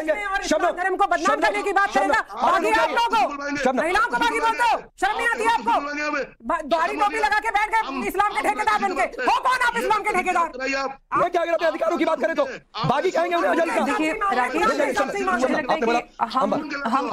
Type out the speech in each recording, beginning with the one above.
कहेंगे? धर्म को बदनाम करने की बात करेगा। बागी आप लोगों को, महिलाओं को बागी बोलते हो, शर्म नहीं आती आपको? दाढ़ी टोपी लगा के बैठ गए इस्लाम के ठेकेदार बनके। हो कौन आप इस्लाम के ठेकेदार? ये क्या, अगर अपने अधिकारों की बात करें तो बागी कहेंगे उन्हें? देखिए राकेश, मुझे लगता है कि हम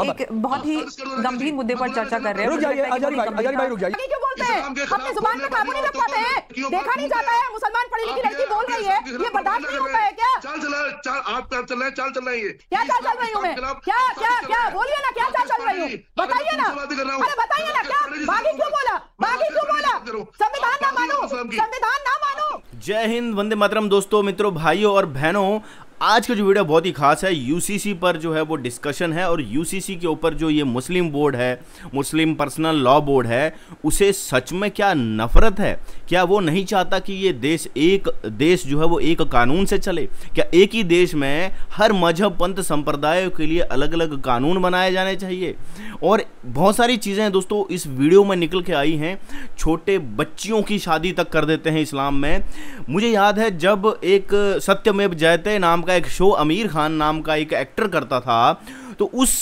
एक बहुत ही गंभीर मुद्दे पर चर्चा कर रहे हैं। रुक जाइए आजारी भाई, रुक जाइए। क्यों बोलते हैं? अपनी जुबान पे काबू नहीं रख पाते हैं? देखा नहीं जाता है मुसलमान पढ़ी लिखी लड़की बोल रही है, ये बर्दाश्त नहीं होता है क्या? चाल चल रहा है, चाल चल रही है। क्या चाल चल रही हूँ मैं? क्या बोलिए ना, क्या चाल चल रही हूँ? बताइए ना, अरे बताइए ना, क्या बागी क्यों बोला? बागी क्यों बोला? संविधान ना मानो, संविधान ना मानो। जय हिंद, वंदे मातरम। दोस्तों, मित्रों, भाइयों और बहनों, आज का जो वीडियो बहुत ही खास है। यूसीसी पर जो है वो डिस्कशन है, और यूसीसी के ऊपर जो ये मुस्लिम बोर्ड है, मुस्लिम पर्सनल लॉ बोर्ड है, उसे सच में क्या नफरत है? क्या वो नहीं चाहता कि ये देश जो है वो एक कानून से चले? क्या एक ही देश में हर मजहब, पंथ, संप्रदायों के लिए अलग अलग कानून बनाए जाने चाहिए? और बहुत सारी चीज़ें हैं दोस्तों इस वीडियो में निकल के आई हैं। छोटे बच्चियों की शादी तक कर देते हैं इस्लाम में। मुझे याद है जब एक सत्यमेव जयते नाम एक शो आमिर खान नाम का एक एक्टर करता था, तो उस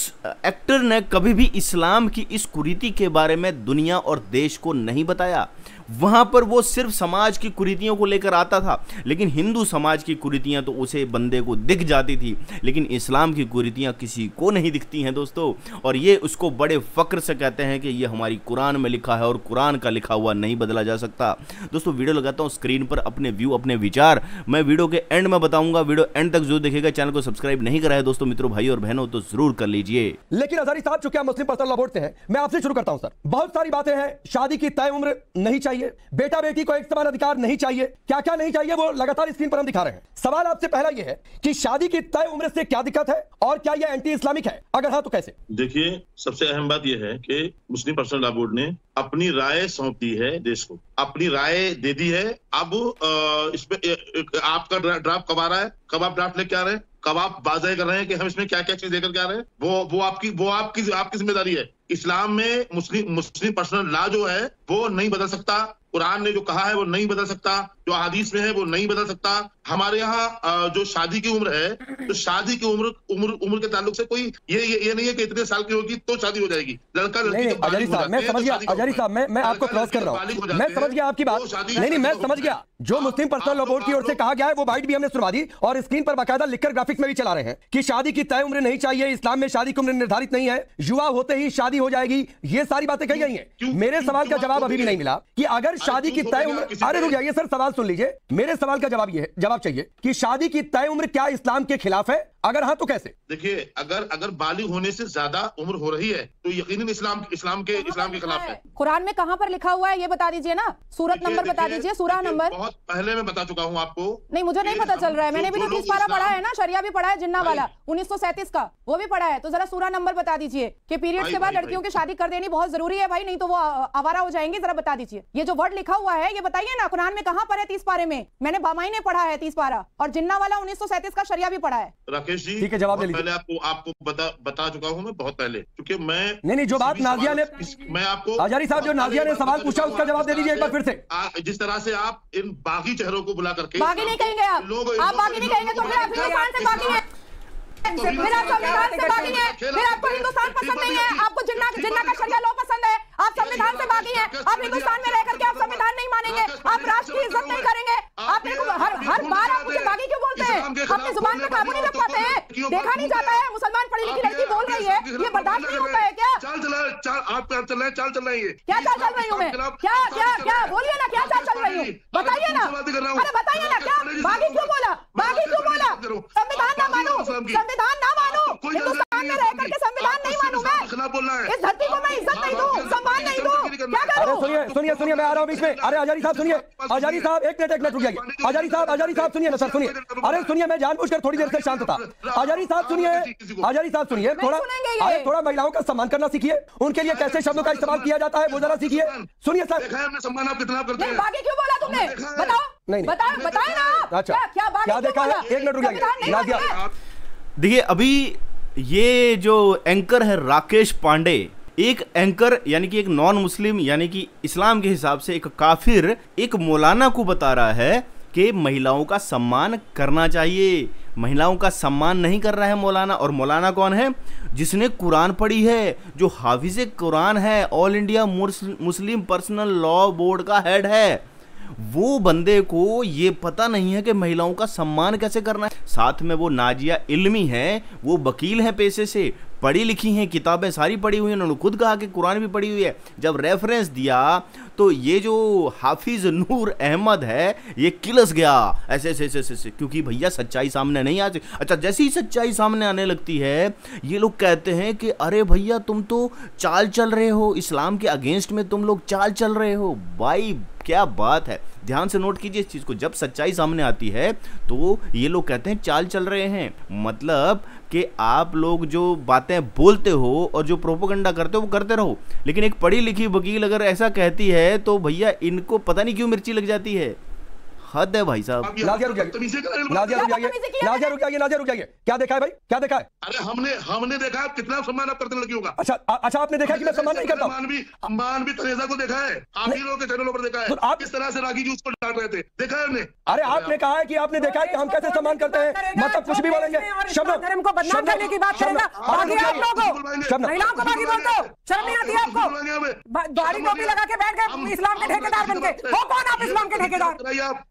एक्टर ने कभी भी इस्लाम की इस कुरीति के बारे में दुनिया और देश को नहीं बताया। वहां पर वो सिर्फ समाज की कुरीतियों को लेकर आता था, लेकिन हिंदू समाज की कुरीतियां तो उसे बंदे को दिख जाती थी, लेकिन इस्लाम की कुरीतियां किसी को नहीं दिखती हैं दोस्तों। और ये उसको बड़े फक्र से कहते हैं कि ये हमारी कुरान में लिखा है और कुरान का लिखा हुआ नहीं बदला जा सकता। दोस्तों, वीडियो लगाता हूँ स्क्रीन पर, अपने व्यू, अपने विचार मैं वीडियो के एंड में बताऊंगा। वीडियो एंड तक जरूर देखिएगा। चैनल को सब्सक्राइब नहीं करा है दोस्तों, मित्रों, भाई और बहनों, तो जरूर कर लीजिए। लेकिन अजहरी साहब, चूंकि आप मुस्लिम पर्सनल लॉ बोर्ड से हैं, मैं आपसे शुरू करता हूं सर। बहुत सारी बातें हैं, शादी की तय उम्र नहीं चाहिए, बेटा बेटी को एक समान अधिकार नहीं चाहिए, क्या क्या नहीं चाहिए वो लगातार स्क्रीन पर हम दिखा रहे हैं। सवाल आपसे पहला यह है कि शादी की तय उम्र से क्या दिक्कत है, और क्या यह एंटी इस्लामिक है? अगर हाँ तो कैसे? देखिए, सबसे अहम बात यह है कि मुस्लिम पर्सनल लॉ बोर्ड ने अपनी राय सौंप दी है देश को, अपनी राय दे दी है। अब इसमें आपका ड्राफ्ट कब आ रहा है, कब आप ड्राफ्ट लेके आ रहे हैं, कब आप बाज़ाहिर कर रहे हैं कि हम इसमें क्या क्या चीज लेकर के आ रहे हैं, वो आपकी जिम्मेदारी है। इस्लाम में मुस्लिम पर्सनल लॉ जो है वो नहीं बदल सकता। कुरान ने जो कहा है वो नहीं बदल सकता, जो हदीस में है वो नहीं बदल सकता। हमारे यहाँ जो शादी की उम्र है, तो शादी की उम्र के ताल्लुक से कोई ये नहीं है कि इतने साल की होगी तो शादी हो जाएगी। लड़का लड़की तो अजहरी साहब, मैं समझ गया। अजहरी साहब, मैं आपको क्रॉस कर रहा हूँ, मैं समझ गया आपकी बात। नहीं, मैं समझ गया। जो मुस्लिम पर्सनल लॉ बोर्ड की ओर से कहा गया है वो बाइट भी हमने सुनवा दी, और स्क्रीन पर बाकायदा लिखकर ग्राफिक्स में भी चला रहे हैं कि शादी की तय उम्र नहीं चाहिए, इस्लाम में शादी की उम्र निर्धारित नहीं है, युवा होते ही शादी हो जाएगी। ये सारी बातें कही गई हैं। मेरे सवाल का जवाब अभी भी नहीं मिला कि अगर शादी की तय उम्र, अरे रुक जाइए सर, सवाल सुन लीजिए। मेरे सवाल का जवाब चाहिए कि शादी की तय उम्र क्या इस्लाम के खिलाफ है? अगर हाँ तो कैसे? देखिए, अगर बालिग होने से ज्यादा उम्र हो रही है तो यकीनन इस्लाम के खिलाफ है। कुरान में कहाँ पर लिखा हुआ है ये बता दीजिए ना, सूरत नंबर बता दीजिए, सूरा नंबर। बहुत पहले मैं बता चुका हूँ आपको। नहीं, मुझे नहीं पता चल रहा है। मैंने भी तो 30 पारा पढ़ा है ना, शरिया भी पढ़ा है, जिन्ना वाला 1937 का वो भी पढ़ा है। तो जरा सूरा नंबर बता दीजिए कि पीरियड्स के बाद लड़कियों की शादी कर देनी बहुत जरूरी है भाई, नहीं तो वो आवारा हो जाएंगी। जरा बता दीजिए, ये जो वर्ड लिखा हुआ है ये बताइए ना, कुरान में कहाँ पर है? 30 पारे में मैंने बामाई ने पढ़ा है 30 पारा, और जिन्ना वाला 1937 का शरिया भी पढ़ा है। राकेश जी, ठीक है, जवाब पहले आपको बता चुका हूँ मैं बहुत पहले, क्योंकि मैं नहीं, जो बात नाजिया ने, मैं आपको अजहरी साहब, जो नाजिया ने सवाल पूछा उसका जवाब दे दीजिए एक बार फिर से। जिस तरह से आप इन बागी चेहरों को बुला करके, बागी नहीं कहेंगे आप बागी नहीं कहेंगे तो फिर आप हिंदुस्तान से बागी है, फिर आप संविधान से बागी है, फिर आपको हिंदुस्तान पसंद नहीं है, आपको जिन्ना का शरिया लॉ पसंद है, आप संविधान से बागी हैं। आप हिंदुस्तान में रह करके आप संविधान नहीं मानेंगे, आप राष्ट्र की इज्जत नहीं करेंगे। आप मेरे को हर बार आप मुझे बागी क्यों बोलते हैं? अपनी जुबान पे काबू नहीं रख पाते हैं? देखा नहीं जाता है मुसलमान पढ़ी लिखी लड़की बोल रही है, ये बर्दाश्त नहीं होता है क्या? चाल चल रहा है। क्या चाल चल रही हूँ मैं? क्या बोलिए ना, क्या चाल चल रही हूँ? बताइए ना, अरे बताइए ना, क्या बागी क्यों बोला? संविधान ना मानो, संविधान ना मानो, हिंदुस्तान में रह करके संविधान नहीं मानू मैं, इस धरती को मैं इज्जत नहीं दूं, सम्मान नहीं दूं, क्या करूं? सुनिए, मैं आ रहा हूं बीच में। अरे आजारी साहब सुनिए, आजारी साहब एक मिनट रुक जाइए। आजारी साहब सुनिए ना सर, सुनिए। अरे सुनिए, मैं जानबूझकर थोड़ी देर से शांत था। आजारी साहब सुनिए, थोड़ा महिलाओं का सम्मान करना सीखिए, उनके लिए कैसे शब्दों का इस्तेमाल किया जाता है वो जरा सीखिए। सुनिए सर, सम्मान आप कितना करते हैं? बागी क्यों बोला तुमने? बताओ, नहीं बताए ना। अच्छा, क्या देखा है? एक मिनट रुक जाइए। देखिए, अभी ये जो एंकर है राकेश पांडे, एक एंकर यानी कि एक नॉन मुस्लिम यानी कि इस्लाम के हिसाब से एक काफिर एक मौलाना को बता रहा है कि महिलाओं का सम्मान करना चाहिए, महिलाओं का सम्मान नहीं कर रहा है मौलाना। और मौलाना कौन है? जिसने कुरान पढ़ी है, जो हाफिज़े कुरान है, all India Muslim personal law board का हेड है। वो बंदे को ये पता नहीं है कि महिलाओं का सम्मान कैसे करना है। साथ में वो नाजिया इल्मी है, वो वकील हैं पेशे से, पढ़ी लिखी हैं, किताबें सारी पढ़ी हुई हैं, उन्होंने खुद कहा कि कुरान भी पढ़ी हुई है। जब रेफरेंस दिया तो ये जो हाफिज नूर अहमद है ये किलस गया ऐसे ऐसे, क्योंकि भैया सच्चाई सामने नहीं आती। अच्छा, जैसे ही सच्चाई सामने आने लगती है ये लोग कहते हैं कि अरे भैया तुम तो चाल चल रहे हो, इस्लाम के अगेंस्ट में तुम लोग चाल चल रहे हो। भाई क्या बात है, ध्यान से नोट कीजिए इस चीज को। जब सच्चाई सामने आती है तो ये लोग कहते हैं चाल चल रहे हैं, मतलब कि आप लोग जो बातें बोलते हो और जो प्रोपेगेंडा करते हो वो करते रहो। लेकिन एक पढ़ी लिखी वकील अगर ऐसा कहती है तो भैया इनको पता नहीं क्यों मिर्ची लग जाती है। हद है भाई साहब। नाजिया रुक जाइए, नाजिया रुक जाइए। क्या देखा है भाई, क्या देखा है? अरे हमने देखा है कितना सम्मान आप करते हैं लड़कियों का। अच्छा आपने देखा कि मैं सम्मान नहीं करता? सम्मान भी तनेजा को देखा है, आप ही लोगों के चैनलों पर देखा है। आप किस तरह से रागी जूस को डांट रहे थे, देखा है हमने। अरे आपने कहा है कि आपने देखा है कि हम कैसे सम्मान करते हैं, मतलब कुछ भी बोलेंगे। धर्म को बदनाम करने की बात करेगा, बाकी आप लोगों महिलाओं को बाकी बोलते हो, शर्म नहीं आती आपको? दाढ़ी टोपी लगा के बैठ गए इस्लाम के ठेकेदार बन के, हो कौन आप इस्लाम के ठेकेदार?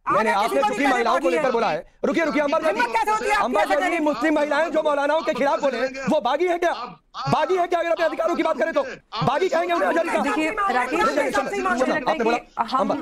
मैंने आपने किसी महिलाओं को लेकर बोला है। रुकिए अंबर जी, मुस्लिम महिलाएं जो मौलानाओं के खिलाफ बोले वो बागी है क्या? बागी है क्या? अगर अपने अधिकारों की बात करें तो बागी कहेंगे उन्हें? देखिए हम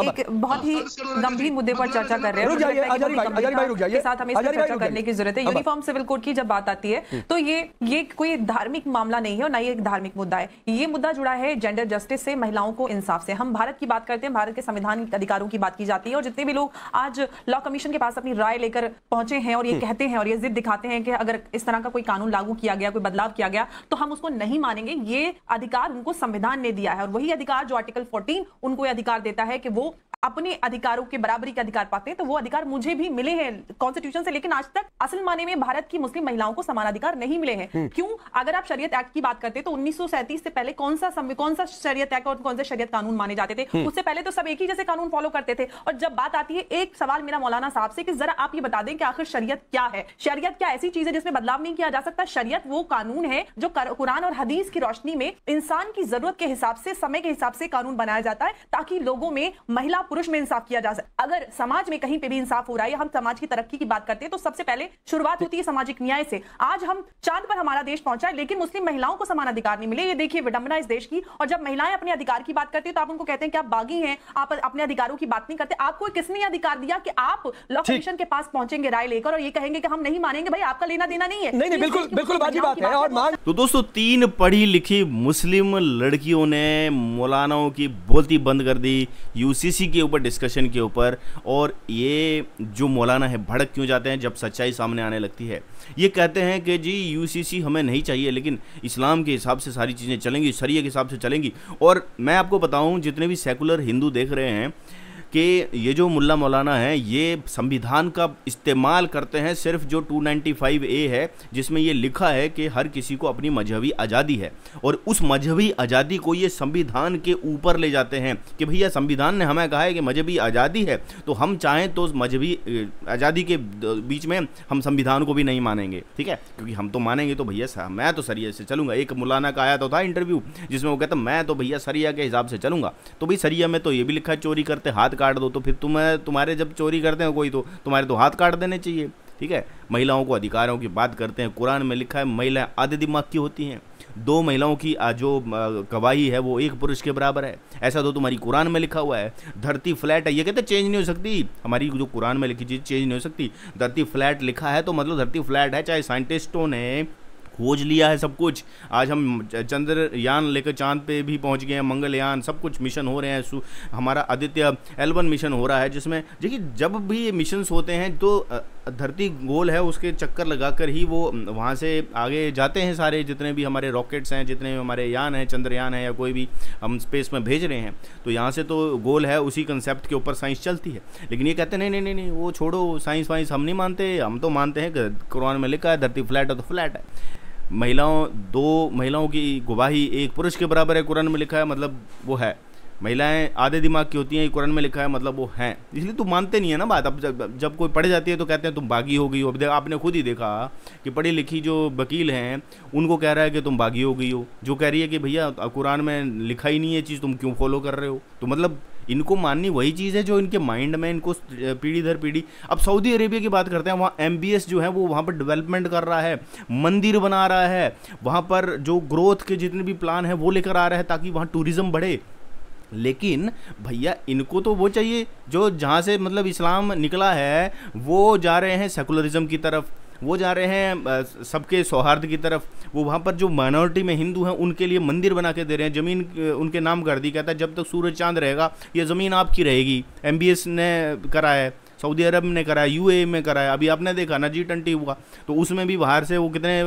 एक बहुत ही गंभीर मुद्दे पर चर्चा कर रहे हैं। रुक जाइए भाई, रुक जाइए। साथ हमें इस पर चर्चा करने की जरूरत है। यूनिफॉर्म सिविल कोड की जब बात आती है तो ये कोई धार्मिक मामला नहीं है और ना ही एक धार्मिक मुद्दा है। ये मुद्दा जुड़ा है जेंडर जस्टिस से, महिलाओं को इंसाफ से। हम भारत की बात करते हैं, भारत के संवैधानिक अधिकारों की बात की जाती है और जितने भी लोग आज लॉ कमीशन के पास अपनी राय लेकर पहुंचे हैं और ये कहते हैं और ये जिद दिखाते हैं कि अगर इस तरह का कोई कानून लागू किया गया, कोई बदलाव किया गया तो हम उसको नहीं मानेंगे। ये अधिकार उनको संविधान ने दिया है और वही अधिकार जो आर्टिकल 14 उनको ये अधिकार देता है कि वो अपने अधिकारों के बराबरी के अधिकार पाते हैं। तो वो अधिकार मुझे भी मिले हैं कॉन्स्टिट्यूशन से, लेकिन आज तक असल माने में भारत की मुस्लिम महिलाओं को समान अधिकार नहीं मिले हैं। क्यों? अगर आप शरीयत एक्ट की बात करते हैं तो 1937 से पहले कौन सा शरीयत एक्ट और कौन से शरीयत कानून माने जाते थे? उससे पहले तो सब एक ही जैसे कानून फॉलो करते थे। और जब बात आती है, एक सवाल मेरा मौलाना साहब से कि जरा आप ये बता दें कि आखिर शरीयत क्या है? शरीयत क्या ऐसी चीज है जिसमें बदलाव नहीं किया जा सकता? शरीयत वो कानून है जो कुरान और हदीस की रोशनी में इंसान की जरूरत के हिसाब से, समय के हिसाब से कानून बनाया जाता है ताकि लोगों में, महिला पुरुष में इंसाफ किया जा सके। अगर समाज में कहीं पे भी इंसाफ हो रहा है या हम समाज की तरक्की की बात करते हैं तो सबसे पहले शुरुआत होती है सामाजिक न्याय से। आज हम चांद पर हमारा देश पहुंचा है लेकिन मुस्लिम महिलाओं को समान अधिकार नहीं मिले। ये देखिए विडंबना इस देश की। और जब महिलाएं अपने अधिकार की बात करती है तो आप उनको कहते हैं कि आप बागी हैं, आप अपने अधिकारों की बात नहीं करते। आपको किसने अधिकार दिया कि आप लॉ कमीशन के पास पहुंचेंगे राय लेकर और ये कहेंगे कि हम नहीं मानेंगे? भाई आपका लेना देना नहीं है। नहीं, बिल्कुल बात है। और मांग तो दोस्तों, 3 पढ़ी लिखी मुस्लिम लड़कियों ने मौलानाओं की बोलती बंद कर दी यूसीसी के ऊपर, डिस्कशन के ऊपर। और ये जो मौलाना है भड़क क्यों जाते हैं जब सच्चाई सामने आने लगती है? ये कहते हैं कि जी यूसीसी हमें नहीं चाहिए, लेकिन इस्लाम के हिसाब से सारी चीज़ें चलेंगी, शरीयत के हिसाब से चलेंगी। और मैं आपको बताऊं, जितने भी सेकुलर हिंदू देख रहे हैं कि ये जो मुल्ला मौलाना हैं ये संविधान का इस्तेमाल करते हैं सिर्फ जो 295A है, जिसमें ये लिखा है कि हर किसी को अपनी मजहबी आज़ादी है। और उस मजहबी आज़ादी को ये संविधान के ऊपर ले जाते हैं कि भैया संविधान ने हमें कहा है कि मजहबी आज़ादी है, तो हम चाहें तो उस मजहबी आज़ादी के बीच में हम संविधान को भी नहीं मानेंगे। ठीक है, क्योंकि हम तो मानेंगे तो भैया मैं तो शरिया से चलूँगा। एक मौलाना का आया तो था इंटरव्यू जिसमें वो कहता मैं तो भैया शरिया के हिसाब से चलूँगा। तो भाई शरिया में तो ये भी लिखा है चोरी करते हाथ काट दो, तो फिर तुम्हारे जब चोरी करते हैं कोई तो तुम्हारे तो हाथ काट देने चाहिए। ठीक है, महिलाओं को अधिकारों की बात करते हैं, कुरान में लिखा है महिलाएं आधे दिमाग की होती हैं। 2 महिलाओं की जो गवाही है वो 1 पुरुष के बराबर है, ऐसा तो तुम्हारी कुरान में लिखा हुआ है। धरती फ्लैट है, ये कहते चेंज नहीं हो सकती, हमारी जो कुरान में लिखी चीज़ चेंज नहीं हो सकती। धरती फ्लैट लिखा है तो मतलब धरती फ्लैट है, चाहे साइंटिस्टों ने खोज लिया है सब कुछ। आज हम चंद्रयान लेकर चांद पे भी पहुंच गए हैं, मंगलयान, सब कुछ मिशन हो रहे हैं। हमारा आदित्य L1 मिशन हो रहा है, जिसमें देखिए जब भी ये मिशंस होते हैं तो धरती गोल है, उसके चक्कर लगाकर ही वो वहाँ से आगे जाते हैं। सारे जितने भी हमारे रॉकेट्स हैं, जितने भी हमारे यान हैं, चंद्रयान है या कोई भी हम स्पेस में भेज रहे हैं, तो यहाँ से तो गोल है, उसी कंसेप्ट के ऊपर साइंस चलती है। लेकिन ये कहते हैं नहीं वो छोड़ो, साइंस वाइंस हम नहीं मानते, हम तो मानते हैं कि कुरान में लिखा है धरती फ्लैट है तो फ्लैट है। 2 महिलाओं की गवाही 1 पुरुष के बराबर है, कुरान में लिखा है, मतलब वो है। महिलाएं आधे दिमाग की होती हैं, ये कुरान में लिखा है, मतलब वो हैं, इसलिए तुम मानते नहीं है ना बात। अब जब कोई पढ़ जाती है तो कहते हैं तुम बागी हो गई हो। अब आपने खुद ही देखा कि पढ़ी लिखी जो वकील हैं उनको कह रहा है कि तुम बागी हो गई हो, जो कह रही है कि भैया कुरान में लिखा ही नहीं है चीज़, तुम क्यों फॉलो कर रहे हो। तो मतलब इनको माननी वही चीज़ है जो इनके माइंड में इनको पीढ़ी दर पीढ़ी। अब सऊदी अरेबिया की बात करते हैं, वहाँ MBS जो है वो वहाँ पर डेवलपमेंट कर रहा है, मंदिर बना रहा है, वहाँ पर जो ग्रोथ के जितने भी प्लान हैं वो लेकर आ रहा है ताकि वहाँ टूरिज़्म बढ़े। लेकिन भैया इनको तो वो चाहिए जो जहाँ से मतलब इस्लाम निकला है, वो जा रहे हैं सेकुलरिज्म की तरफ, वो जा रहे हैं सबके सौहार्द की तरफ। वो वहाँ पर जो माइनॉरिटी में हिंदू हैं उनके लिए मंदिर बना के दे रहे हैं, ज़मीन उनके नाम कर दी। कहता है जब तक सूरज चांद रहेगा ये ज़मीन आपकी रहेगी। MBS ने करा है, सऊदी अरब ने करा है, UAE में करा है। अभी आपने देखा ना G20 हुआ, तो उसमें भी बाहर से वो कितने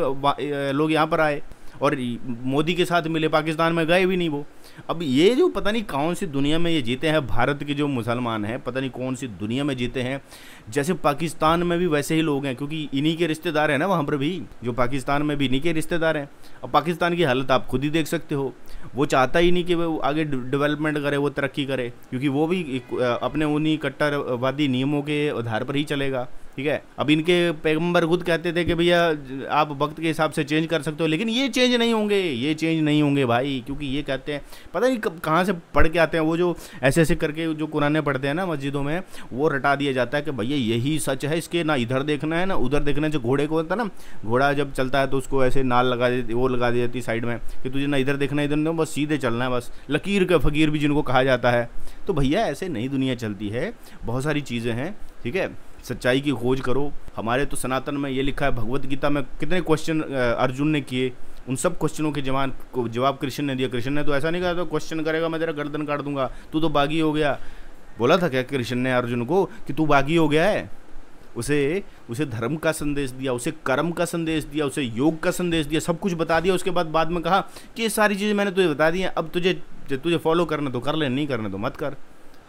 लोग यहाँ पर आए और मोदी के साथ मिले, पाकिस्तान में गए भी नहीं वो। अब ये जो पता नहीं कौन सी दुनिया में ये जीते हैं, भारत के जो मुसलमान हैं पता नहीं कौन सी दुनिया में जीते हैं। जैसे पाकिस्तान में भी वैसे ही लोग हैं, क्योंकि इन्हीं के रिश्तेदार हैं ना वहाँ पर भी, जो पाकिस्तान में भी इन्हीं के रिश्तेदार हैं। अब पाकिस्तान की हालत आप खुद ही देख सकते हो, वो चाहता ही नहीं कि वो आगे डेवलपमेंट करे, वो तरक्की करे, क्योंकि वो भी अपने उन्हीं कट्टरवादी नियमों के आधार पर ही चलेगा। ठीक है, अब इनके पैगंबर खुद कहते थे कि भैया आप वक्त के हिसाब से चेंज कर सकते हो, लेकिन ये चेंज नहीं होंगे, ये चेंज नहीं होंगे भाई, क्योंकि ये कहते हैं पता नहीं कहाँ से पढ़ के आते हैं। वो जो ऐसे करके जो कुरानें पढ़ते हैं ना मस्जिदों में, वो रटा दिया जाता है कि भैया यही सच है, इसके ना इधर देखना है ना उधर देखना है। जो घोड़े को होता है ना, घोड़ा जब चलता है तो उसको ऐसे नाल लगा देती, वो लगा दी जाती साइड में कि तुझे ना इधर देखना है इधर नहीं, बस सीधे चलना है, बस लकीर का फकीर भी जिनको कहा जाता है। तो भैया ऐसे नई दुनिया चलती है, बहुत सारी चीज़ें हैं। ठीक है, सच्चाई की खोज करो। हमारे तो सनातन में ये लिखा है, भगवत गीता में कितने क्वेश्चन अर्जुन ने किए, उन सब क्वेश्चनों के जवाब कृष्ण ने दिया। कृष्ण ने तो ऐसा नहीं कहा तो क्वेश्चन करेगा मैं तेरा गर्दन काट दूंगा, तू तो बागी हो गया। बोला था क्या कृष्ण ने अर्जुन को कि तू बागी हो गया है? उसे धर्म का संदेश दिया, उसे कर्म का संदेश दिया, उसे योग का संदेश दिया, सब कुछ बता दिया। उसके बाद में कहा कि ये सारी चीज़ें मैंने तुझे बता दी हैं, अब तुझे फॉलो करना तो कर ले, नहीं करना तो मत कर।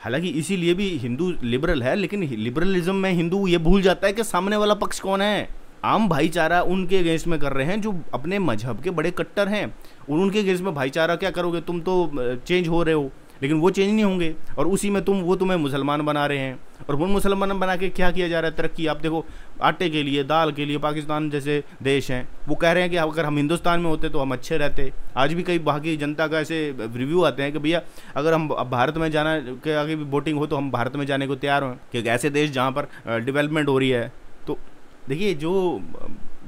हालांकि इसीलिए भी हिंदू लिबरल है, लेकिन लिबरलिज्म में हिंदू ये भूल जाता है कि सामने वाला पक्ष कौन है। आम भाईचारा उनके अगेंस्ट में कर रहे हैं जो अपने मजहब के बड़े कट्टर हैं, उनके अगेंस्ट में भाईचारा क्या करोगे? तुम तो चेंज हो रहे हो, लेकिन वो चेंज नहीं होंगे, और उसी में तुम्हें मुसलमान बना रहे हैं। और वो मुसलमान बना के क्या किया जा रहा है? तरक्की। आप देखो, आटे के लिए, दाल के लिए पाकिस्तान जैसे देश हैं, वो कह रहे हैं कि अगर हम हिंदुस्तान में होते तो हम अच्छे रहते। आज भी कई वहाँ की जनता का ऐसे रिव्यू आते हैं कि भैया अगर हम भारत में जाना के आगे भी वोटिंग हो तो हम भारत में जाने को तैयार हों, कि ऐसे देश जहाँ पर डेवलपमेंट हो रही है। तो देखिए, जो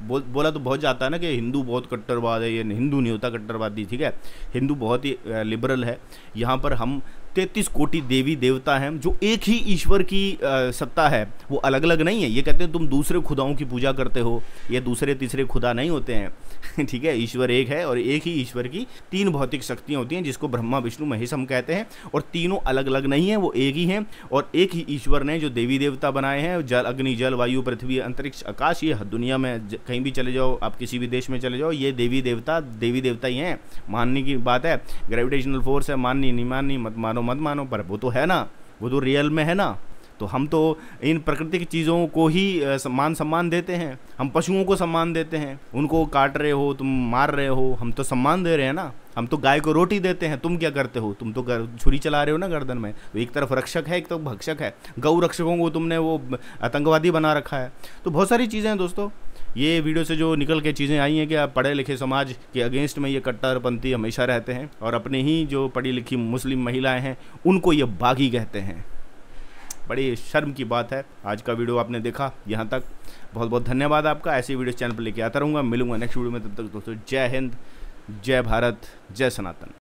बोला तो बहुत जाता है ना कि हिंदू बहुत कट्टरवाद है, ये हिंदू नहीं होता कट्टरवादी। ठीक है, हिंदू बहुत ही लिबरल है। यहाँ पर हम 33 कोटि देवी देवता हैं, जो एक ही ईश्वर की सत्ता है, वो अलग अलग नहीं है। ये कहते हैं तुम दूसरे खुदाओं की पूजा करते हो, ये दूसरे तीसरे खुदा नहीं होते हैं। ठीक है, ईश्वर एक है, और एक ही ईश्वर की 3 भौतिक शक्तियाँ होती हैं, जिसको ब्रह्मा विष्णु महेश हम कहते हैं, और तीनों अलग अलग नहीं हैं, वो एक ही हैं। और एक ही ईश्वर ने जो देवी देवता बनाए हैं, जल अग्नि जल वायु पृथ्वी अंतरिक्ष आकाश, ये दुनिया में कहीं भी चले जाओ, आप किसी भी देश में चले जाओ, ये देवी देवता ही हैं। मानने की बात है, ग्रेविटेशनल फोर्स है, माननी नहीं माननी, मत मानो मत मानो, पर वो तो है ना, वो तो रियल में है ना। तो हम तो इन प्राकृतिक चीज़ों को ही सम्मान देते हैं। हम पशुओं को सम्मान देते हैं, उनको काट रहे हो, तुम मार रहे हो, हम तो सम्मान दे रहे हैं ना। हम तो गाय को रोटी देते हैं, तुम क्या करते हो? तुम तो छुरी चला रहे हो ना गर्दन में। तो एक तरफ रक्षक है, एक तरफ भक्षक है। गौ रक्षकों को तुमने वो आतंकवादी बना रखा है। तो बहुत सारी चीज़ें हैं दोस्तों। ये वीडियो से जो निकल के चीज़ें आई हैं कि आप पढ़े लिखे समाज के अगेंस्ट में ये कट्टरपंथी हमेशा रहते हैं, और अपने ही जो पढ़ी लिखी मुस्लिम महिलाएं हैं उनको ये बागी कहते हैं। बड़ी शर्म की बात है। आज का वीडियो आपने देखा यहाँ तक, बहुत बहुत धन्यवाद आपका। ऐसी वीडियो चैनल पर लेके आता रहूँगा, मिलूंगा नेक्स्ट वीडियो में। तब तक दोस्तों, जय हिंद, जय भारत, जय सनातन।